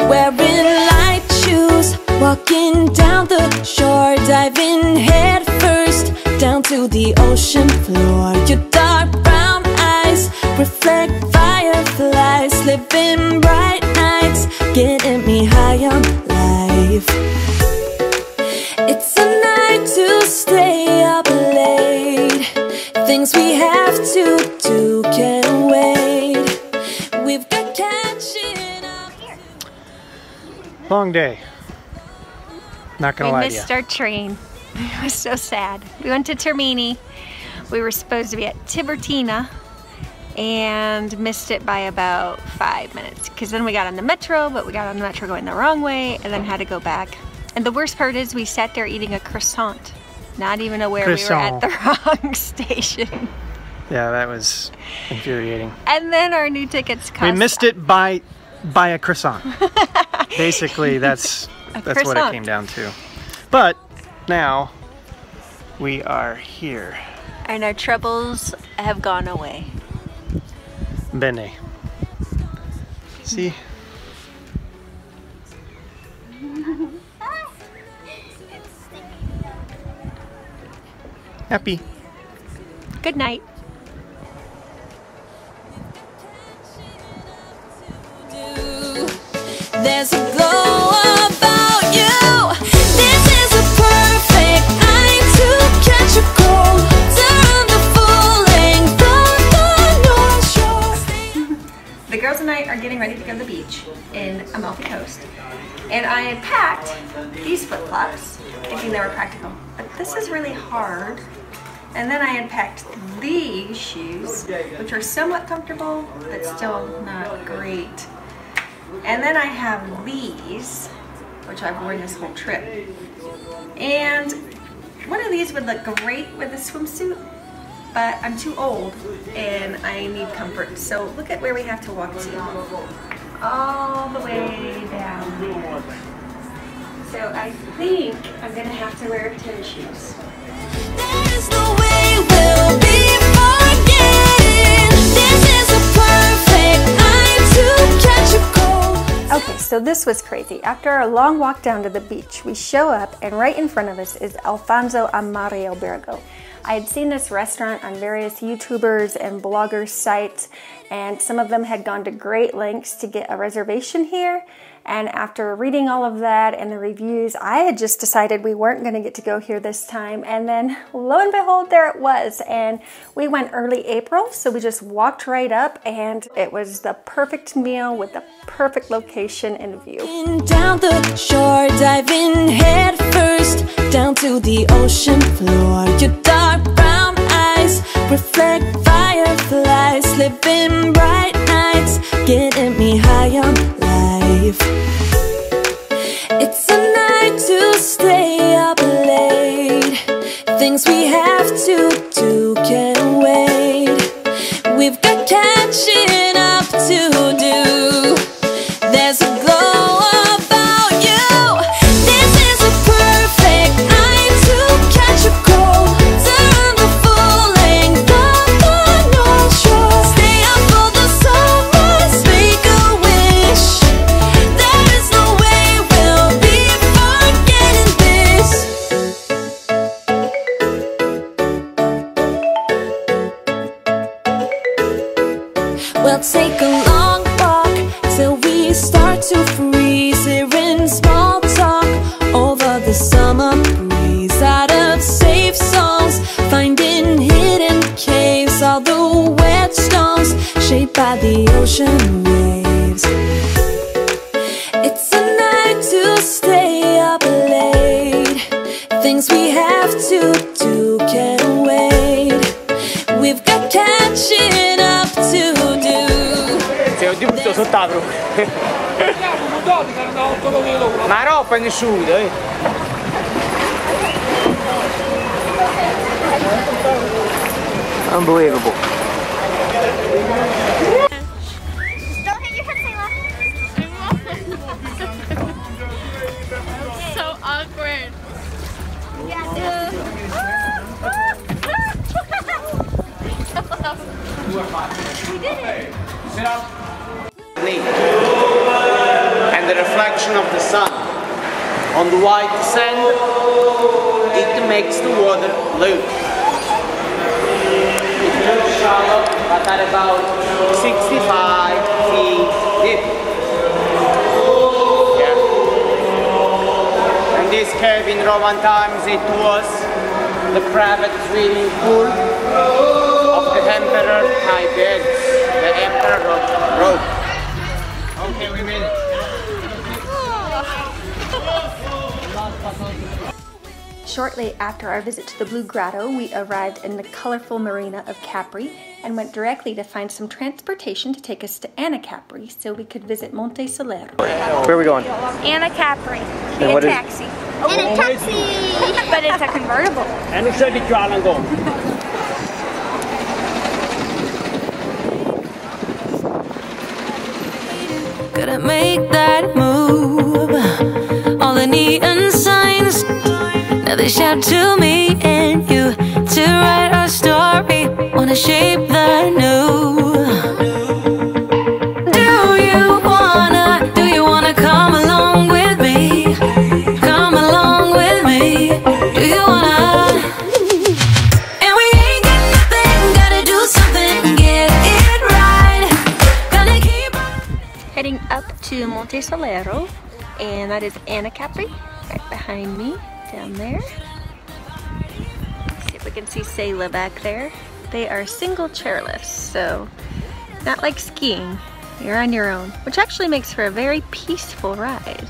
wearing light shoes, walking down the shore, diving head first down to the ocean floor. Your dark brown eyes reflect fireflies, living bright nights, getting me high on life. It's a night to stay up late, things we have to do can't wait. We've got catching up. Long day. Not gonna lie to you. We missed our train. It was so sad. We went to Termini. We were supposed to be at Tiburtina and missed it by about 5 minutes because then we got on the metro, but we got on the metro going the wrong way and then had to go back. And the worst part is we sat there eating a croissant, not even aware we were at the wrong station. Yeah, that was infuriating. And then our new tickets cost. We missed it by a croissant. Basically, that's what it came down to. But now we are here. And our troubles have gone away. Bene. See? Happy. Good night. There's a glow about you. This is a perfect night to catch a cold. Turn the full length of the North Shore. The girls and I are getting ready to go to the beach in Amalfi Coast. And I had packed these flip-flops, thinking they were practical. But this is really hard. And then I had packed these shoes, which are somewhat comfortable, but still not great. And then I have these, which I've worn this whole trip. And one of these would look great with a swimsuit, but I'm too old and I need comfort. So look at where we have to walk to. All the way down there. So I think I'm gonna have to wear tennis shoes. There is no way we'll be forgetting. This is a perfect night to catch a cold. Okay, so this was crazy. After our long walk down to the beach, we show up and right in front of us is Alfonso a Mare Albergo. I had seen this restaurant on various YouTubers and bloggers' sites, and some of them had gone to great lengths to get a reservation here. And after reading all of that and the reviews, I had just decided we weren't going to get to go here this time. And then lo and behold, there it was. And we went early April, so we just walked right up and it was the perfect meal with the perfect location and view. Down the shore, diving head first down to the ocean floor. Your dark brown eyes reflect fireflies, living bright nights, getting me high on life. It's a night to stay up late, things we have to do can't wait. We've got catching up to do. There's a glow about you. This is a perfect night to catch a cold. Turn the full length of the North Shore. Stay up for the sunrise, make a wish. There is no way we'll be forgetting this. We'll take a long walk till we start to freeze. Hearing small talk over the summer breeze. Out of safe songs, finding hidden caves. All the wet stones shaped by the ocean waves. It's a night to stay up late, things we have to do can't wait. We've got catching up to do. Sei butto sott'altro. Ma roba nessuno, Unbelievable. Don't hit your head, Sayla. So awkward. Yeah. We did it. And the reflection of the sun on the white sand, it makes the water blue. It looks shallow, but at about 65 feet deep. Yeah. And this cave in Roman times, it was the private swimming pool of the Emperor Tiberius, the Emperor of Rome. Okay, we made it. Shortly after our visit to the Blue Grotto, we arrived in the colorful marina of Capri and went directly to find some transportation to take us to Capri so we could visit Monte Solero. Where are we going? Capri. In a taxi. In a taxi! But it's a convertible. And non c'è di più all'angolo. Gotta make that move. All the neon signs, now they shout to me and you to write our story. Wanna shape the new. Do you wanna come along with me? Come along with me. Do you wanna? And we ain't got nothing, gotta do something, get it right. Gonna keep Heading up to Monte Solero, and that is Capri, right behind me, down there. See if we can see Sela back there. They are single chairlifts, so not like skiing. You're on your own, which actually makes for a very peaceful ride.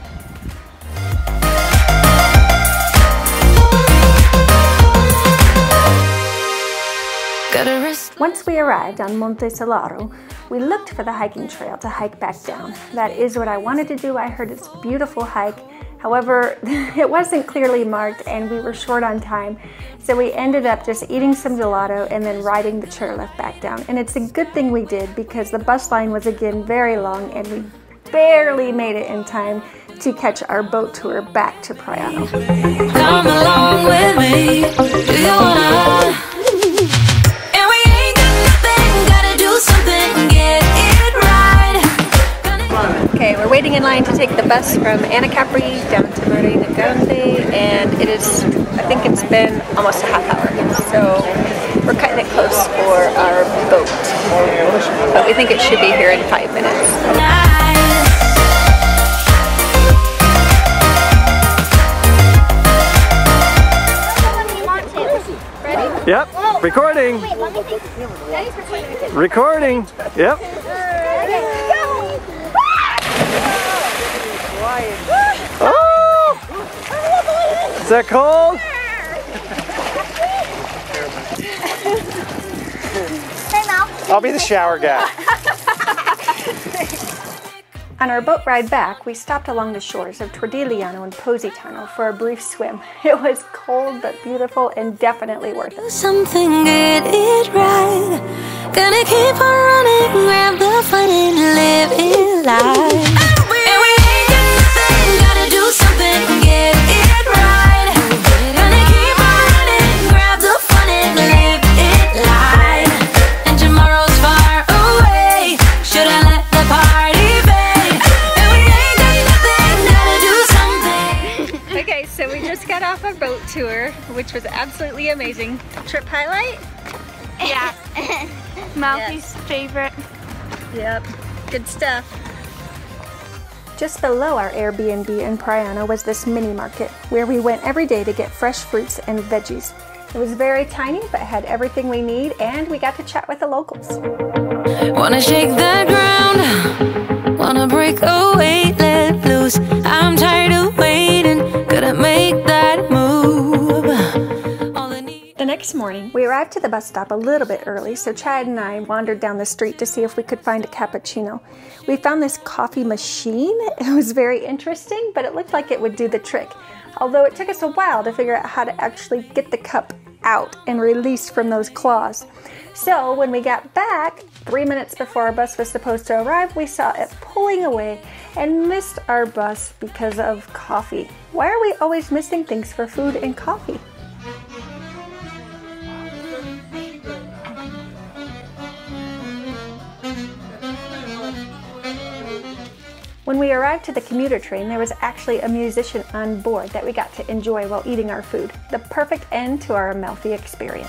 Once we arrived on Monte Solero, we looked for the hiking trail to hike back down. That is what I wanted to do. I heard it's a beautiful hike. However, it wasn't clearly marked and we were short on time. So we ended up just eating some gelato and then riding the chairlift back down. And it's a good thing we did because the bus line was again very long and we barely made it in time to catch our boat tour back to Praiano. Come along with me. Do you wanna? And we ain't got nothing, gotta do something, get it right. Okay, we're waiting in line to take the bus from Capri down to Marina Grande, and it is, I think it's been almost a half hour. So we're cutting it close for our boat, but we think it should be here in 5 minutes. Yep, recording. Wait, let me think. Daddy's recording. Recording. Yep. Oh! Is that cold? Hey, Mel. I'll be the shower guy. On our boat ride back, we stopped along the shores of Tordigliano and Positano for a brief swim. It was cold but beautiful and definitely worth it. Something, get it right. Gonna keep on running, grab the fun and live it life. And we ain't got nothing, gotta do something, get it right. Gonna keep on running, grab the fun and live it life. And tomorrow's far away, should I let the party fade? And we ain't got nothing, gotta do something. Okay, so we just got off a boat tour, which was absolutely amazing. Trip highlight? Yeah. Malfi's favorite. Yep, good stuff. Just below our Airbnb in Praiano was this mini market where we went every day to get fresh fruits and veggies. It was very tiny but had everything we need, and we got to chat with the locals. Wanna shake the ground, wanna break away, let loose. I'm tired of waiting, gotta make that move. The next morning, we arrived to the bus stop a little bit early, so Chad and I wandered down the street to see if we could find a cappuccino. We found this coffee machine. It was very interesting, but it looked like it would do the trick. Although it took us a while to figure out how to actually get the cup out and release from those claws. So when we got back, 3 minutes before our bus was supposed to arrive, we saw it pulling away and missed our bus because of coffee. Why are we always missing things for food and coffee? When we arrived to the commuter train, there was actually a musician on board that we got to enjoy while eating our food. The perfect end to our Amalfi experience.